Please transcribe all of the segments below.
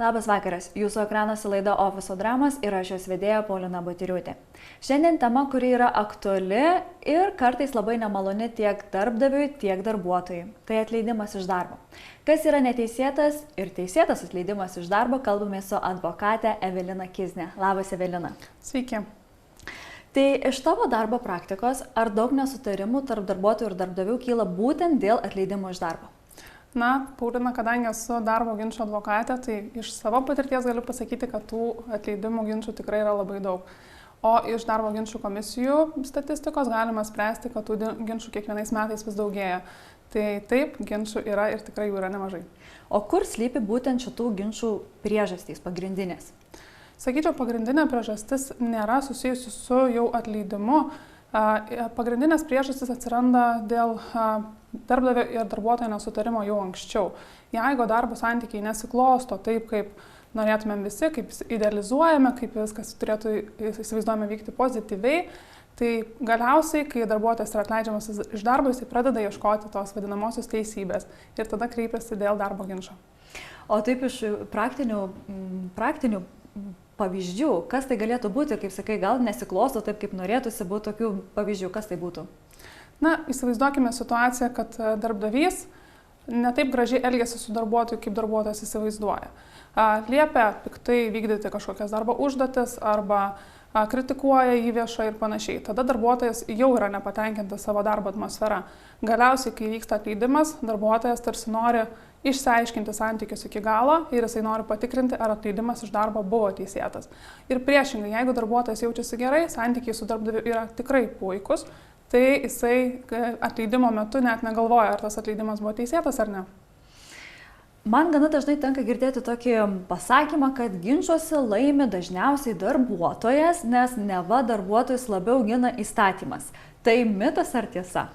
Labas vakaras, jūsų ekranuose laida Ofiso dramos ir aš jos vedėja Paulina Batiriūtė. Šiandien tema, kuri yra aktuali ir kartais labai nemaloni tiek darbdaviui, tiek darbuotojui. Tai atleidimas iš darbo. Kas yra neteisėtas ir teisėtas atleidimas iš darbo, kalbame su advokate Evelina Kiznė. Labas, Evelina. Sveiki. Tai iš tavo darbo praktikos, ar daug nesutarimų tarp darbuotojų ir darbdavių kyla būtent dėl atleidimo iš darbo? Na, Paulina, kadangi esu darbo ginčų advokatė, tai iš savo patirties galiu pasakyti, kad tų atleidimų ginčų tikrai yra labai daug. O iš darbo ginčų komisijų statistikos galima spręsti, kad tų ginčų kiekvienais metais vis daugėja. Tai taip, ginčų yra ir tikrai jų yra nemažai. O kur slypi būtent šitų ginčų priežastys, pagrindinės? Sakyčiau, pagrindinė priežastis nėra susijusi su jau atleidimu. Pagrindinės priežastys atsiranda dėl darbdavio ir darbuotojo nesutarimo jau anksčiau. Jeigu darbo santykiai nesiklosto taip, kaip norėtumėm visi, kaip idealizuojame, kaip viskas turėtų įsivaizduojame vykti pozityviai, tai galiausiai, kai darbuotojas yra atleidžiamas iš darbo, jis pradeda ieškoti tos vadinamosios teisybės ir tada kreipiasi dėl darbo ginčo. O taip iš praktinių pavyzdžių, kas tai galėtų būti, kaip sakai, gal nesiklosto taip, kaip norėtųsi, būtų tokių pavyzdžių, kas tai būtų? Na, įsivaizduokime situaciją, kad darbdavys ne taip gražiai elgiasi su darbuotoju, kaip darbuotojas įsivaizduoja. Liepia piktai vykdyti kažkokias darbo užduotis arba kritikuoja jį viešai ir panašiai. Tada darbuotojas jau yra nepatenkintas savo darbo atmosfera. Galiausiai, kai vyksta atleidimas, darbuotojas tarsi nori išsiaiškinti santykius iki galo ir jisai nori patikrinti, ar atleidimas iš darbo buvo teisėtas. Ir priešingai, jeigu darbuotojas jaučiasi gerai, santykiai su darbdaviu yra tikrai puikus, tai jisai atleidimo metu net negalvoja, ar tas atleidimas buvo teisėtas ar ne. Man gana dažnai tenka girdėti tokį pasakymą, kad ginčuose laimi dažniausiai darbuotojas, nes neva darbuotojas labiau gina įstatymas. Tai mitas ar tiesa?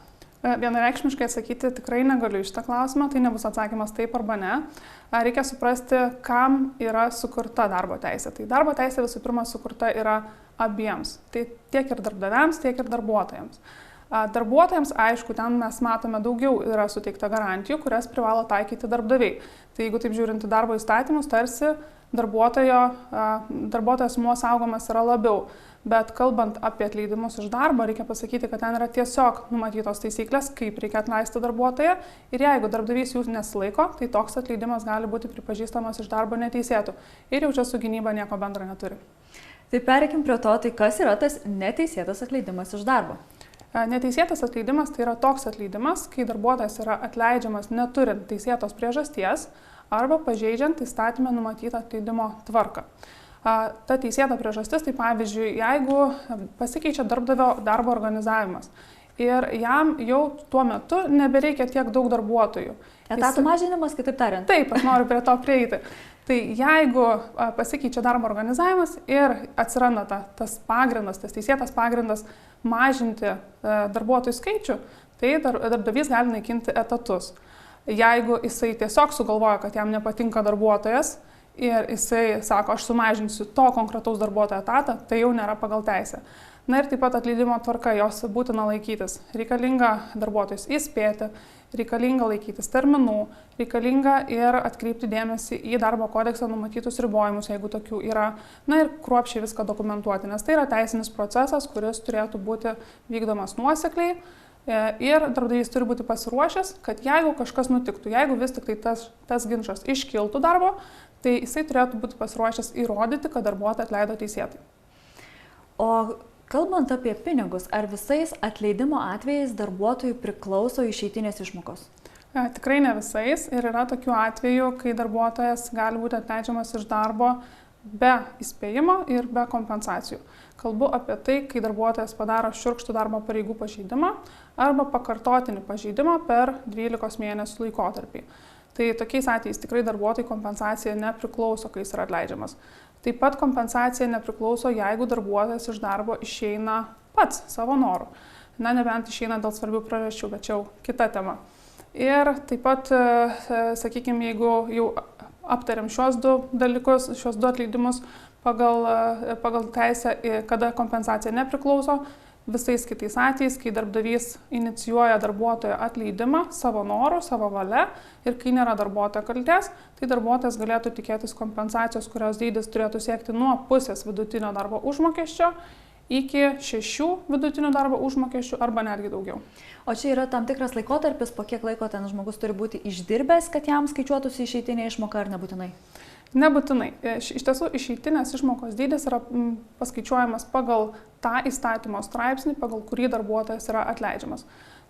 Vienareikšmiškai atsakyti tikrai negaliu iš tą klausimą, tai nebus atsakymas taip arba ne. Reikia suprasti, kam yra sukurta darbo teisė. Tai darbo teisė visų pirma sukurta yra abiems. Tai tiek ir darbdaviams, tiek ir darbuotojams. Darbuotojams, aišku, ten mes matome daugiau yra suteikta garantijų, kurias privalo taikyti darbdaviai. Tai jeigu taip žiūrint į darbo įstatymus, tarsi darbuotojas asmuo saugomas yra labiau. Bet kalbant apie atleidimus iš darbo, reikia pasakyti, kad ten yra tiesiog numatytos taisyklės, kaip reikia atleisti darbuotoją. Ir jeigu darbdavys jų nesilaiko, tai toks atleidimas gali būti pripažįstamas iš darbo neteisėtu. Ir jau čia su gynyba nieko bendro neturi. Tai pereikim prie to, tai kas yra tas neteisėtas atleidimas iš darbo? Neteisėtas atleidimas tai yra toks atleidimas, kai darbuotojas yra atleidžiamas neturint teisėtos priežasties arba pažeidžiant įstatymę numatytą atleidimo tvarką. Ta teisėta priežastis, tai pavyzdžiui, jeigu pasikeičia darbdavio darbo organizavimas ir jam jau tuo metu nebereikia tiek daug darbuotojų. Etatų mažinimas, kitaip tariant. Taip, aš noriu prie to prieiti. Tai jeigu pasikeičia darbo organizavimas ir atsiranda tas pagrindas, tas teisėtas pagrindas mažinti darbuotojų skaičių, tai darbdavys gali naikinti etatus. Jeigu jisai tiesiog sugalvoja, kad jam nepatinka darbuotojas ir jisai sako, aš sumažinsiu to konkretaus darbuotojo etatą, tai jau nėra pagal teisę. Na ir taip pat atleidimo tvarka, jos būtina laikytis. Reikalinga darbuotojus įspėti, reikalinga laikytis terminų, reikalinga ir atkreipti dėmesį į darbo kodeksą numatytus ribojimus, jeigu tokių yra. Na ir kruopščiai viską dokumentuoti, nes tai yra teisinis procesas, kuris turėtų būti vykdomas nuosekliai. Ir darbdavys turi būti pasiruošęs, kad jeigu kažkas nutiktų, jeigu vis tik tai tas ginčas iškiltų darbo, tai jisai turėtų būti pasiruošęs įrodyti, kad darbuotoją atleido teisėtai. O kalbant apie pinigus, ar visais atleidimo atvejais darbuotojui priklauso išeitinės išmokos? Tikrai ne visais ir yra tokių atvejų, kai darbuotojas gali būti atleidžiamas iš darbo be įspėjimo ir be kompensacijų. Kalbu apie tai, kai darbuotojas padaro šiurkštų darbo pareigų pažeidimą arba pakartotinį pažeidimą per 12 mėnesių laikotarpį. Tai tokiais atvejais tikrai darbuotojui kompensacija nepriklauso, kai jis yra atleidžiamas. Taip pat kompensacija nepriklauso, jeigu darbuotojas iš darbo išeina pats savo noru. Na, nebent išeina dėl svarbių priežasčių, bet čia jau kita tema. Ir taip pat, sakykime, jeigu jau aptariam šios du dalykus, šios du atleidimus pagal teisę, kada kompensacija nepriklauso, Visais kitais atvejais, kai darbdavys inicijuoja darbuotojo atleidimą savo noru, savo valia ir kai nėra darbuotojo kaltės, tai darbuotojas galėtų tikėtis kompensacijos, kurios dydis turėtų siekti nuo pusės vidutinio darbo užmokesčio iki 6 vidutinių darbo užmokesčių arba netgi daugiau. O čia yra tam tikras laikotarpis, po kiek laiko ten žmogus turi būti išdirbęs, kad jam skaičiuotųsi išeitinė išmoka ar nebūtinai? Nebūtinai. Iš tiesų išeitinės išmokos dydis yra paskaičiuojamas pagal tą įstatymo straipsnį, pagal kurį darbuotojas yra atleidžiamas.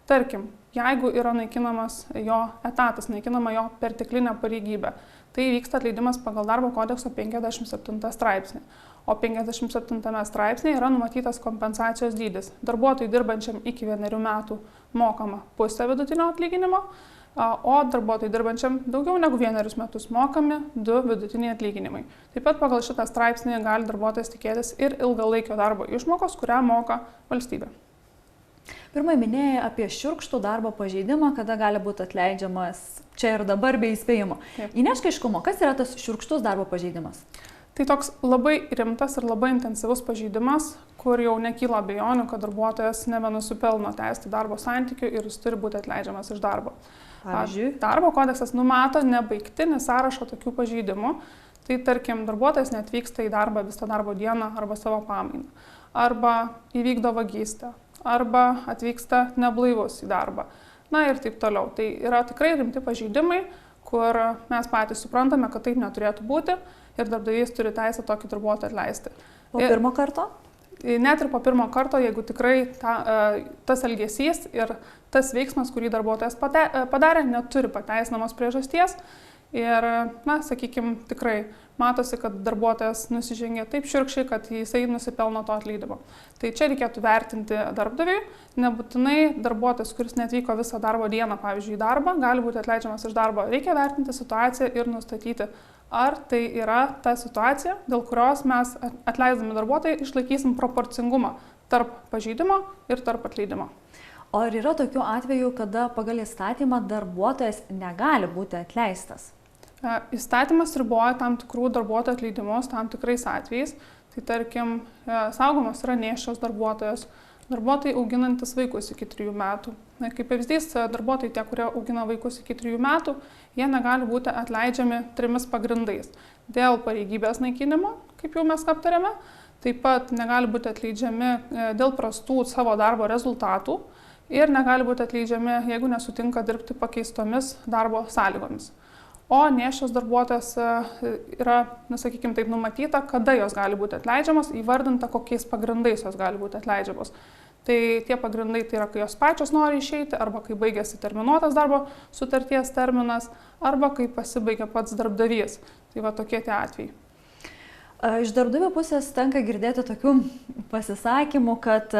Tarkim, jeigu yra naikinamas jo etatas, naikinama jo perteklinė pareigybė, tai vyksta atleidimas pagal darbo kodekso 57 straipsnį. O 57 straipsnėje yra numatytas kompensacijos dydis. Darbuotojui dirbančiam iki 1 metų mokama pusė vidutinio atlyginimo, o darbuotojui dirbančiam daugiau negu 1 metus mokami 2 vidutiniai atlyginimai. Taip pat pagal šitą straipsnį gali darbuotojas tikėtis ir ilgalaikio darbo išmokos, kurią moka valstybė. Pirmai minėjai apie šiurkštų darbo pažeidimą, kada gali būti atleidžiamas čia ir dabar be įspėjimo. Įnešk aiškumo, kas yra tas šiurkštus darbo pažeidimas? Tai toks labai rimtas ir labai intensyvus pažeidimas, kur jau nekyla abejonių, kad darbuotojas nebenusipelno tęsti darbo santykių ir jis turi būti atleidžiamas iš darbo. Pavyzdžiui, darbo kodeksas numato nebaigtinį sąrašą tokių pažeidimų. Tai tarkim, darbuotojas neatvyksta į darbą visą darbo dieną arba savo pamainą, arba įvykdo vagystę, arba atvyksta neblaivus į darbą. Na ir taip toliau. Tai yra tikrai rimti pažeidimai, kur mes patys suprantame, kad taip neturėtų būti ir darbdavys turi teisę tokį darbuotoją atleisti. Po pirmo karto? Net ir po pirmo karto, jeigu tikrai tas elgesys ir tas veiksmas, kurį darbuotojas padarė, neturi pateisinamos priežasties ir, na, sakykime, tikrai matosi, kad darbuotojas nusižengė taip šiurkščiai, kad jisai nusipelno to atleidimo. Tai čia reikėtų vertinti darbdaviui, nebūtinai darbuotojas, kuris netvyko visą darbo dieną, pavyzdžiui, į darbą, gali būti atleidžiamas iš darbo. Reikia vertinti situaciją ir nustatyti, ar tai yra ta situacija, dėl kurios mes atleisdami darbuotojai išlaikysim proporcingumą tarp pažeidimo ir tarp atleidimo. O ar yra tokių atvejų, kada pagal įstatymą darbuotojas negali būti atleistas? Įstatymas riboja tam tikrų darbuotojų atleidimus tam tikrais atvejais. Tai tarkim, saugomos yra nėščios darbuotojos, darbuotojai auginantis vaikus iki 3 metų. Kaip pavyzdys, darbuotojai tie, kurie augina vaikus iki 3 metų, jie negali būti atleidžiami 3 pagrindais. Dėl pareigybės naikinimo, kaip jau mes aptarėme, taip pat negali būti atleidžiami dėl prastų savo darbo rezultatų ir negali būti atleidžiami, jeigu nesutinka dirbti pakeistomis darbo sąlygomis. O nėščios darbuotojas yra, sakykime, taip numatyta, kada jos gali būti atleidžiamos, įvardinta, kokiais pagrindais jos gali būti atleidžiamos. Tai tie pagrindai tai yra, kai jos pačios nori išeiti, arba kai baigėsi terminuotas darbo sutarties terminas, arba kai pasibaigia pats darbdavys. Tai va tokie tie atvejai. Iš darbdavio pusės tenka girdėti tokių pasisakymų, kad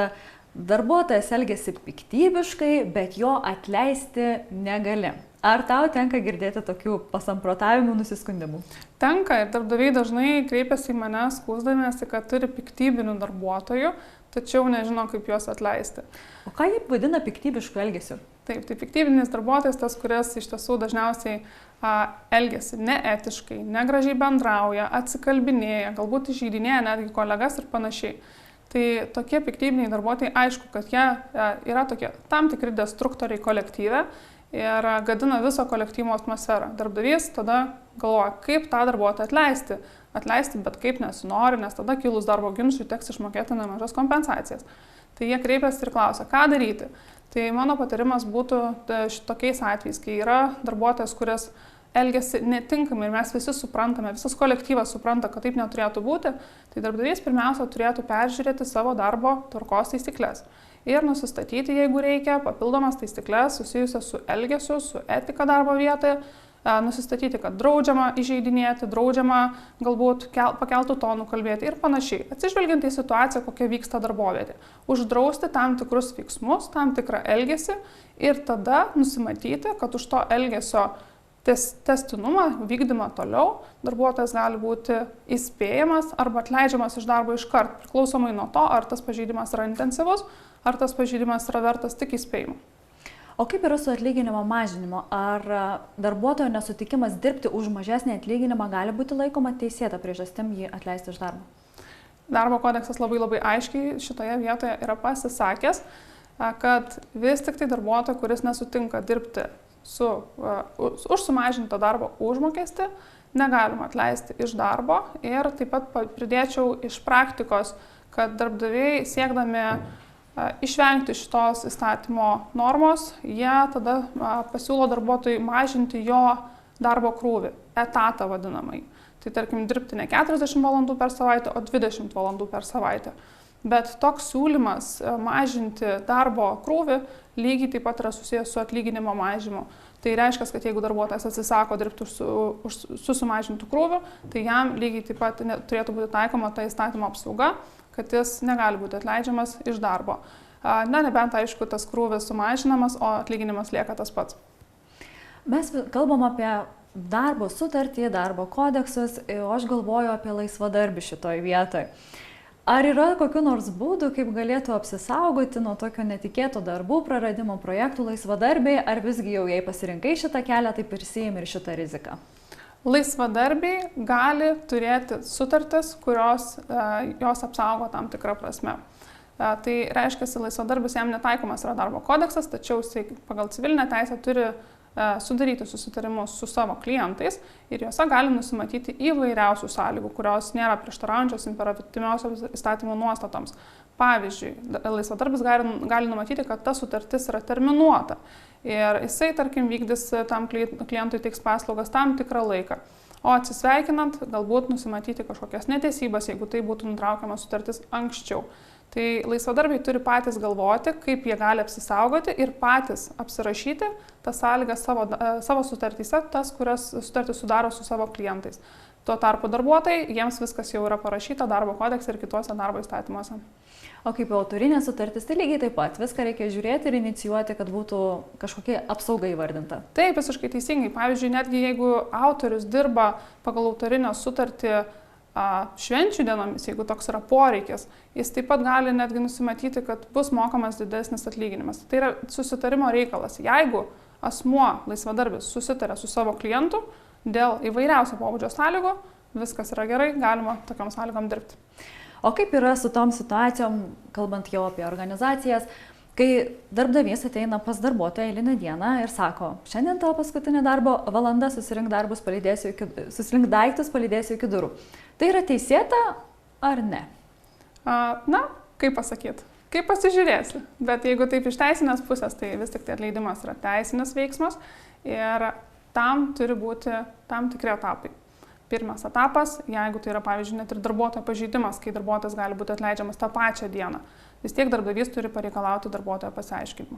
darbuotojas elgiasi piktybiškai, bet jo atleisti negali. Ar tau tenka girdėti tokių pasamprotavimų, nusiskundimų? Tenka ir darbdaviai dažnai kreipiasi į mane skųsdamiesi, kad turi piktybinių darbuotojų, tačiau nežino, kaip juos atleisti. O ką jie vadina piktybišku elgesiu? Taip, tai piktybinis darbuotojas tas, kuris iš tiesų dažniausiai elgiasi neetiškai, negražiai bendrauja, atsikalbinėja, galbūt įžeidinėja netgi kolegas ir panašiai. Tai tokie piktybiniai darbuotojai, aišku, kad jie yra tokie tam tikri destruktoriai kolektyve ir gadina viso kolektyvo atmosferą. Darbdavys tada galvoja, kaip tą darbuotoją atleisti. Atleisti, bet kaip nesinori, nes tada kilus darbo ginčui teks išmokėti nemažas kompensacijas. Tai jie kreipiasi ir klausia, ką daryti. Tai mano patarimas būtų šitokiais atvejais, kai yra darbuotojas, kuris elgiasi netinkamai ir mes visi suprantame, visas kolektyvas supranta, kad taip neturėtų būti, tai darbdavys pirmiausia turėtų peržiūrėti savo darbo tvarkos taisyklės ir nusistatyti, jeigu reikia, papildomas taisyklės susijusias su elgesiu, su etika darbo vietoje, nusistatyti, kad draudžiama įžeidinėti, draudžiama galbūt pakeltų tonų kalbėti ir panašiai, atsižvelgiant į situaciją, kokia vyksta darbovietė. Uždrausti tam tikrus veiksmus, tam tikrą elgesį ir tada nusimatyti, kad už to elgesio testinumą, vykdymą toliau, darbuotojas gali būti įspėjamas arba atleidžiamas iš darbo iškart, priklausomai nuo to, ar tas pažeidimas yra intensyvus, ar tas pažeidimas yra vertas tik įspėjimo. O kaip yra su atlyginimo mažinimu? Ar darbuotojo nesutikimas dirbti už mažesnį atlyginimą gali būti laikoma teisėta priežastim jį atleisti iš darbo? Darbo kodeksas labai aiškiai šitoje vietoje yra pasisakęs, kad vis tik tai darbuotojas, kuris nesutinka dirbti už sumažintą darbo užmokestį, negalima atleisti iš darbo. Ir taip pat pridėčiau iš praktikos, kad darbdaviai siekdami išvengti šitos įstatymo normos, jie tada pasiūlo darbuotojui mažinti jo darbo krūvį, etatą vadinamai. Tai tarkim dirbti ne 40 valandų per savaitę, o 20 valandų per savaitę. Bet toks siūlymas mažinti darbo krūvį lygiai taip pat yra susijęs su atlyginimo mažinimu. Tai reiškia, kad jeigu darbuotojas atsisako dirbti su sumažintu krūviu, tai jam lygiai taip pat turėtų būti taikoma ta įstatymo apsauga, kad jis negali būti atleidžiamas iš darbo. Nebent, aišku, tas krūvis sumažinamas, o atlyginimas lieka tas pats. Mes kalbam apie darbo sutartį, darbo kodeksus, o aš galvoju apie laisvadarbį šitoj vietoj. Ar yra kokiu nors būdu, kaip galėtų apsisaugoti nuo tokio netikėto darbų praradimo projektų laisvadarbiai, ar visgi jau jei pasirinkai šitą kelią, tai prisiimi ir šitą riziką? Laisvadarbiai gali turėti sutartis, kurios jos apsaugo tam tikrą prasme. Tai reiškia, laisvadarbis jam netaikomas yra darbo kodeksas, tačiau jisai pagal civilinę teisę turi sudaryti susitarimus su savo klientais ir juose gali nusimatyti įvairiausių sąlygų, kurios nėra prieštaraujančios imperatyviausioms įstatymų nuostatoms. Pavyzdžiui, laisvadarbis gali numatyti, kad ta sutartis yra terminuota ir jisai, tarkim, vykdys tam klientui teiks paslaugas tam tikrą laiką. O atsisveikinant, galbūt nusimatyti kažkokias neteisybas, jeigu tai būtų nutraukiama sutartis anksčiau. Tai laisvadarbiai turi patys galvoti, kaip jie gali apsisaugoti ir patys apsirašyti tas sąlygas savo sutartyse, tas, kurias sutartys sudaro su savo klientais. Tuo tarpu darbuotojai, jiems viskas jau yra parašyta darbo kodekse ir kituose darbo įstatymuose. O kaip autorinė sutartis, tai lygiai taip pat. Viską reikia žiūrėti ir inicijuoti, kad būtų kažkokia apsauga įvardinta. Taip, visiškai teisingai. Pavyzdžiui, netgi jeigu autorius dirba pagal autorinę sutartį švenčių dienomis, jeigu toks yra poreikis, jis taip pat gali netgi nusimatyti, kad bus mokamas didesnis atlyginimas. Tai yra susitarimo reikalas. Jeigu asmuo laisvadarbis susitarė su savo klientu dėl įvairiausio pobūdžio sąlygų, viskas yra gerai, galima tokiam sąlygom dirbti. O kaip yra su tom situacijom, kalbant jau apie organizacijas, kai darbdavys ateina pas darbuotoją eilinę dieną ir sako, šiandien tavo paskutinė darbo valanda, susirink daiktus, palydėsiu iki durų. Tai yra teisėta ar ne? Na, kaip pasakyti, kaip pasižiūrėsi. Bet jeigu taip iš teisinės pusės, tai vis tik tai atleidimas yra teisinis veiksmas ir tam turi būti tam tikri etapai. Pirmas etapas, jeigu tai yra, pavyzdžiui, net ir darbuotojo pažeidimas, kai darbuotojas gali būti atleidžiamas tą pačią dieną, vis tiek darbdavys turi pareikalauti darbuotojo pasiaiškinimo.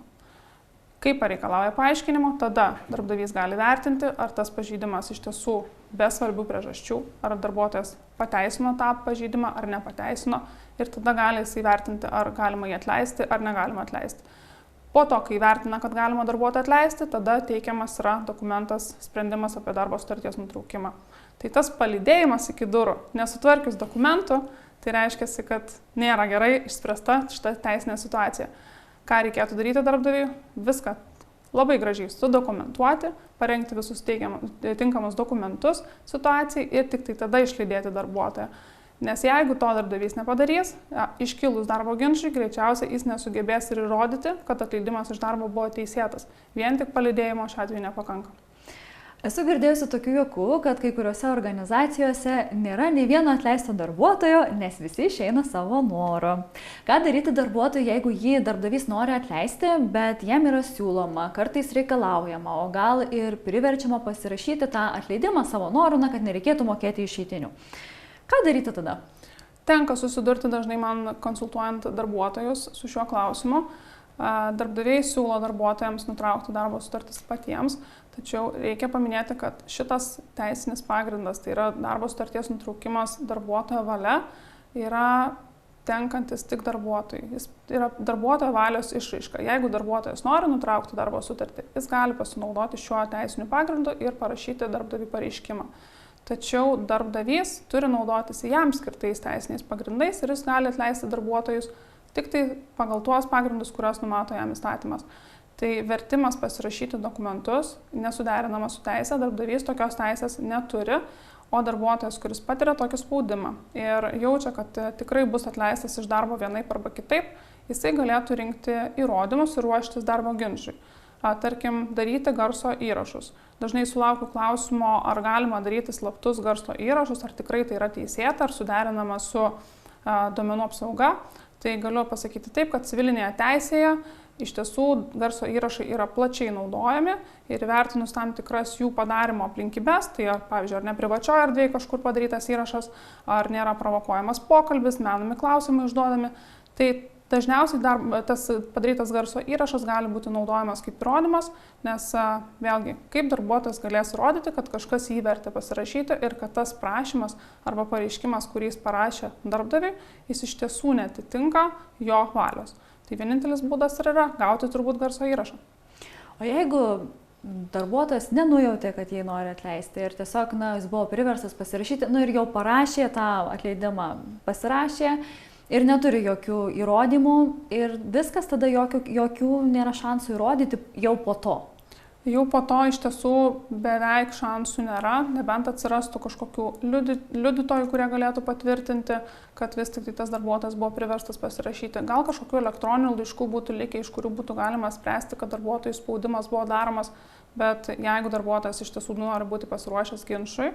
Kai pareikalauja paaiškinimo, tada darbdavys gali vertinti, ar tas pažeidimas iš tiesų be svarbių priežasčių, ar darbuotojas pateisino tą pažeidimą ar nepateisino ir tada gali jisai vertinti, ar galima jį atleisti ar negalima atleisti. Po to, kai vertina, kad galima darbuotoją atleisti, tada teikiamas yra dokumentas, sprendimas apie darbo sutarties nutraukimą. Tai tas palydėjimas iki durų, nesutvarkius dokumentų, tai reiškia, kad nėra gerai išspręsta šita teisinė situacija. Ką reikėtų daryti darbdaviui? Viską labai gražiai sudokumentuoti, parengti visus tinkamus dokumentus situacijai ir tik tai tada išlydėti darbuotoją. Nes jeigu to darbdavys nepadarys, iškilus darbo ginčui, greičiausiai jis nesugebės ir įrodyti, kad atleidimas iš darbo buvo teisėtas. Vien tik palydėjimo šiuo atveju nepakanka. Esu girdėjusi tokių juokų, kad kai kuriuose organizacijose nėra nei vieno atleisto darbuotojo, nes visi išeina savo noru. Ką daryti darbuotojui, jeigu jį darbdavys nori atleisti, bet jam yra siūloma, kartais reikalaujama, o gal ir priverčiama pasirašyti tą atleidimą savo noru, kad nereikėtų mokėti išeitinių. Ką daryti tada? Tenka susidurti dažnai man konsultuojant darbuotojus su šiuo klausimu. Darbdaviai siūlo darbuotojams nutraukti darbo sutartis patiems, tačiau reikia paminėti, kad šitas teisinis pagrindas, tai yra darbo sutarties nutraukimas darbuotojo valia, yra tenkantis tik darbuotojui. Jis yra darbuotojo valios išraiška. Jeigu darbuotojas nori nutraukti darbo sutartį, jis gali pasinaudoti šiuo teisiniu pagrindu ir parašyti darbdaviui pareiškimą. Tačiau darbdavys turi naudotis jam skirtais teisiniais pagrindais ir jis gali atleisti darbuotojus tik tai pagal tuos pagrindus, kurios numato jam įstatymas. Tai vertimas pasirašyti dokumentus nesuderinamas su teisė, darbdavys tokios teisės neturi, O darbuotojas, kuris patiria tokį spaudimą ir jaučia, kad tikrai bus atleistas iš darbo vienaip arba kitaip, jisai galėtų rinkti įrodymus ir ruoštis darbo ginčui. Tarkim, daryti garso įrašus. Dažnai sulaukiu klausimo, ar galima daryti slaptus garso įrašus, ar tikrai tai yra teisėta, ar suderinama su duomenų apsauga. Tai galiu pasakyti taip, kad civilinėje teisėje iš tiesų garso įrašai yra plačiai naudojami ir įvertinus tam tikras jų padarimo aplinkybės, tai pavyzdžiui, ar ne privačioje erdvėje kažkur padarytas įrašas, ar nėra provokuojamas pokalbis, menami klausimai užduodami, tai dažniausiai tas padarytas garso įrašas gali būti naudojamas kaip įrodymas, nes vėlgi, kaip darbuotojas galės įrodyti, kad kažkas jį vertė pasirašyti ir kad tas prašymas arba pareiškimas, kurį jis parašė darbdaviui, jis iš tiesų netitinka jo valios. Tai vienintelis būdas yra gauti turbūt garso įrašą. O jeigu darbuotojas nenujautė, kad jį nori atleisti ir tiesiog, jis buvo priverstas pasirašyti, ir jau parašė tą atleidimą, pasirašė ir neturi jokių įrodymų ir viskas, tada jokių nėra šansų įrodyti jau po to. Jau po to iš tiesų beveik šansų nėra, nebent atsirastų kažkokių liudytojų, kurie galėtų patvirtinti, kad vis tik tas darbuotojas buvo priverstas pasirašyti. Gal kažkokių elektroninių laiškų būtų likę, iš kurių būtų galima spręsti, kad darbuotojų spaudimas buvo daromas, bet jeigu darbuotojas iš tiesų nori būti pasiruošęs ginčui,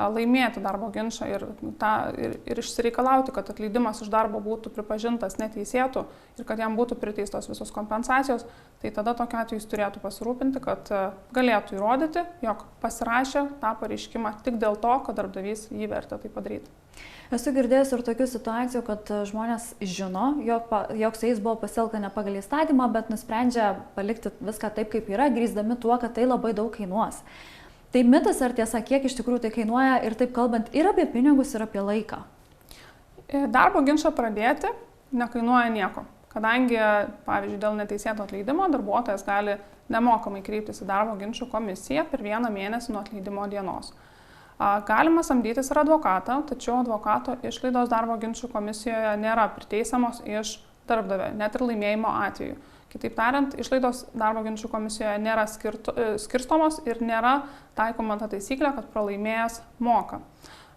laimėti darbo ginčą ir išsireikalauti, kad atleidimas iš darbo būtų pripažintas neteisėtu ir kad jam būtų priteistos visos kompensacijos, tai tada tokiu atveju jis turėtų pasirūpinti, kad galėtų įrodyti, jog pasirašė tą pareiškimą tik dėl to, kad darbdavys jį vertė tai padaryti. Esu girdėjęs ir tokių situacijų, kad žmonės žino, jog su jais buvo pasielgta ne pagal įstatymą, bet nusprendžia palikti viską taip, kaip yra, grįsdami tuo, kad tai labai daug kainuos. Tai mitas ar tiesa, kiek iš tikrųjų tai kainuoja ir taip kalbant ir apie pinigus, ir apie laiką? Darbo ginčą pradėti nekainuoja nieko, kadangi, pavyzdžiui, dėl neteisėto atleidimo darbuotojas gali nemokamai kreiptis į darbo ginčų komisiją per 1 mėnesį nuo atleidimo dienos. Galima samdytis ir advokatą, tačiau advokato išlaidos darbo ginčų komisijoje nėra priteisiamos iš darbdavio, net ir laimėjimo atveju. Kitaip tariant, išlaidos darbo ginčų komisijoje nėra skirstomos ir nėra taikoma ta taisyklė, kad pralaimėjęs moka.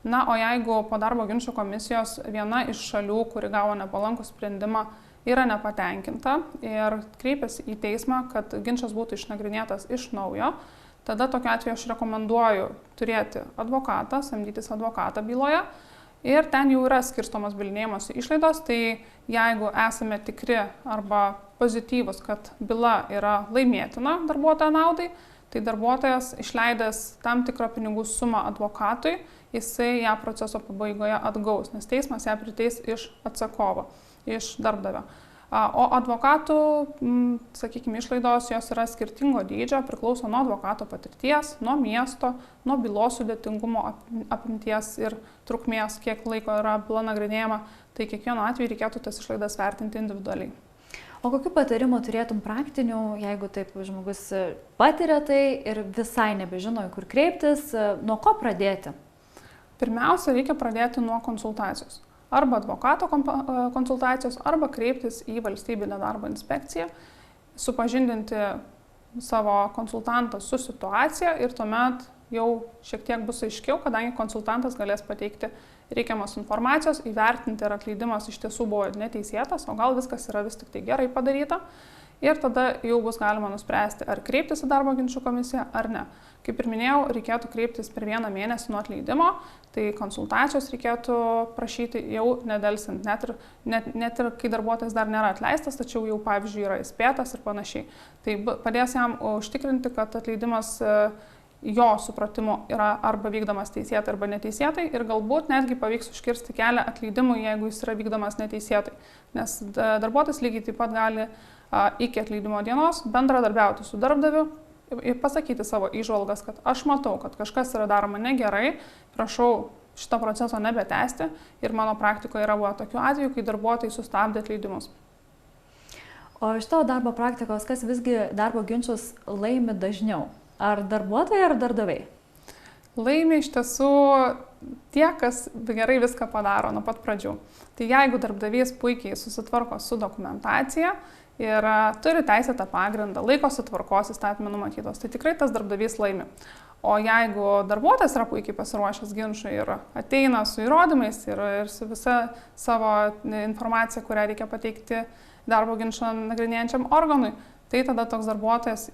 O jeigu po darbo ginčų komisijos viena iš šalių, kuri gavo nepalankų sprendimą, yra nepatenkinta ir kreipiasi į teismą, kad ginčas būtų išnagrinėtas iš naujo, tada tokiu atveju aš rekomenduoju turėti advokatą, samdytis advokatą byloje. Ir ten jau yra skirstomos bylinėjimosi išlaidos, tai jeigu esame tikri arba pozityvus, kad byla yra laimėtina darbuotojo naudai, tai darbuotojas išleidęs tam tikrą pinigų sumą advokatui, jisai ją proceso pabaigoje atgaus, nes teismas ją priteis iš atsakovo, iš darbdavio. O advokatų, sakykime, išlaidos jos yra skirtingo dydžio, priklauso nuo advokato patirties, nuo miesto, nuo bylos sudėtingumo apimties ir trukmės, kiek laiko yra byla nagrinėjama, tai kiekvienu atveju reikėtų tas išlaidas vertinti individualiai. O kokių patarimų turėtum praktinių, jeigu taip žmogus patiria tai ir visai nebežino, kur kreiptis, nuo ko pradėti? Pirmiausia, reikia pradėti nuo konsultacijos. Arba advokato konsultacijos, arba kreiptis į valstybinę darbo inspekciją, supažindinti savo konsultantą su situacija ir tuomet jau šiek tiek bus aiškiau, kadangi konsultantas galės pateikti reikiamos informacijos, įvertinti, ar atleidimas iš tiesų buvo neteisėtas, o gal viskas yra vis tik tai gerai padaryta. Ir tada jau bus galima nuspręsti, ar kreiptis į darbo ginčų komisiją ar ne. Kaip ir minėjau, reikėtų kreiptis per 1 mėnesį nuo atleidimo, tai konsultacijos reikėtų prašyti jau nedelsint, net ir kai darbuotojas dar nėra atleistas, tačiau jau, pavyzdžiui, yra įspėtas ir panašiai. Tai padės jam užtikrinti, kad atleidimas jo supratimu yra arba vykdomas teisėtai arba neteisėtai ir galbūt netgi pavyks užkirsti kelią atleidimui, jeigu jis yra vykdomas neteisėtai. Nes darbuotojas lygiai taip pat gali iki atleidimo dienos bendradarbiauti su darbdaviu ir pasakyti savo įžvalgas, kad aš matau, kad kažkas yra daroma negerai, prašau šito proceso nebetęsti ir mano praktikoje yra buvo tokių atvejų, kai darbuotojai sustabdė atleidimus. O iš tavo darbo praktikos, kas visgi darbo ginčus laimi dažniau? Ar darbuotojai ar darbdaviai? Laimi iš tiesų tie, kas gerai viską padaro nuo pat pradžių. Tai jeigu darbdavys puikiai susitvarko su dokumentacija ir turi teisėtą pagrindą, laikosi tvarkos įstatymų numatytos, tai tikrai tas darbdavys laimi. O jeigu darbuotojas yra puikiai pasiruošęs ginčui ir ateina su įrodymais ir su visa savo informacija, kurią reikia pateikti darbo ginčą nagrinėjančiam organui, tai tada toks darbuotojas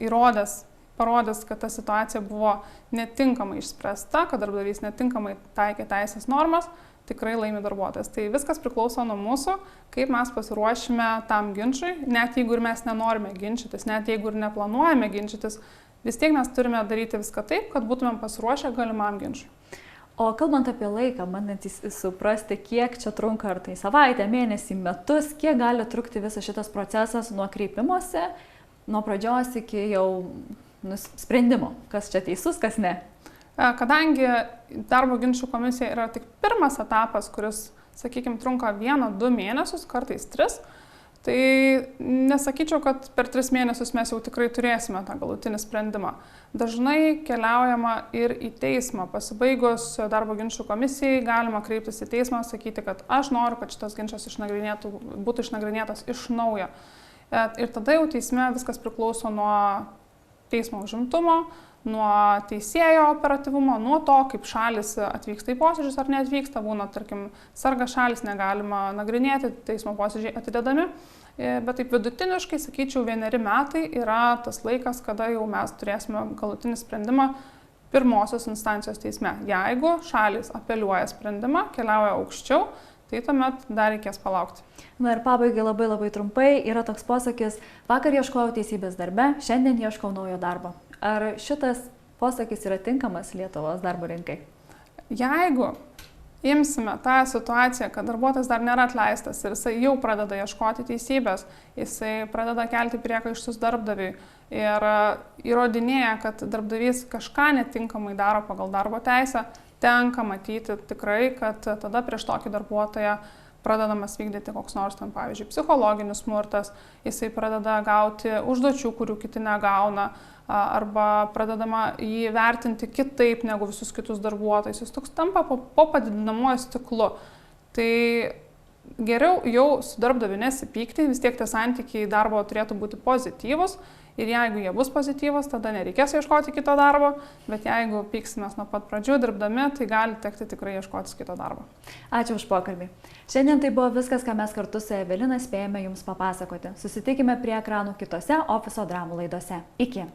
parodys, kad ta situacija buvo netinkamai išspręsta, kad darbdavys netinkamai taikė teisės normas, tikrai laimi darbuotojas. Tai viskas priklauso nuo mūsų, kaip mes pasiruošime tam ginčui, net jeigu ir mes nenorime ginčytis, net jeigu ir neplanuojame ginčytis, vis tiek mes turime daryti viską taip, kad būtumėm pasiruošę galimam ginčui. O kalbant apie laiką, bandantys suprasti, kiek čia trunka, ar tai savaitę, mėnesį, metus, kiek gali trukti visas šitas procesas nuo kreipimosi, nuo pradžios iki jau sprendimo, kas čia teisus, kas ne. Kadangi darbo ginčų komisija yra tik pirmas etapas, kuris, sakykime, trunka 1-2 mėnesius, kartais 3, tai nesakyčiau, kad per 3 mėnesius mes jau tikrai turėsime tą galutinį sprendimą. Dažnai keliaujama ir į teismą. Pasibaigus darbo ginčų komisijai galima kreiptis į teismą, sakyti, kad aš noriu, kad šitas ginčas būtų išnagrinėtas iš naujo. Ir tada jau teisme viskas priklauso nuo teismo užimtumo, nuo teisėjo operatyvumo, nuo to, kaip šalis atvyksta į posėdžius ar neatvyksta, būna, tarkim, sarga šalis, negalima nagrinėti, teismo posėdžiai atidedami, bet taip vidutiniškai, sakyčiau, 1 metai yra tas laikas, kada jau mes turėsime galutinį sprendimą pirmosios instancijos teisme. Jeigu šalis apeliuoja sprendimą, keliauja aukščiau, tai tuomet dar reikės palaukti. Na ir pabaigai labai trumpai yra toks posakis, vakar ieškojau teisybės darbe, šiandien ieškau naujo darbo. Ar šitas posakis yra tinkamas Lietuvos darbo rinkai? Jeigu imsime tą situaciją, kad darbuotojas dar nėra atleistas ir jisai jau pradeda ieškoti teisybės, jisai pradeda kelti priekaištus darbdaviui ir įrodinėja, kad darbdavys kažką netinkamai daro pagal darbo teisę, tenka matyti tikrai, kad tada prieš tokį darbuotoją pradedamas vykdyti koks nors, pavyzdžiui, psichologinis smurtas, jisai pradeda gauti užduočių, kurių kiti negauna, arba pradedama jį vertinti kitaip negu visus kitus darbuotojus. Jis toks tampa po padidinamuoju stiklu. Tai geriau jau su darbdaviu nesipykti, vis tiek tie santykiai darbo turėtų būti pozityvus. Ir jeigu jie bus pozityvus, tada nereikės ieškoti kito darbo, bet jeigu pyksimės nuo pat pradžių dirbdami, tai gali tekti tikrai ieškoti kito darbo. Ačiū už pokalbį. Šiandien tai buvo viskas, ką mes kartu su Evelina spėjome Jums papasakoti. Susitikime prie ekranų kitose Ofiso dramų laidose. Iki.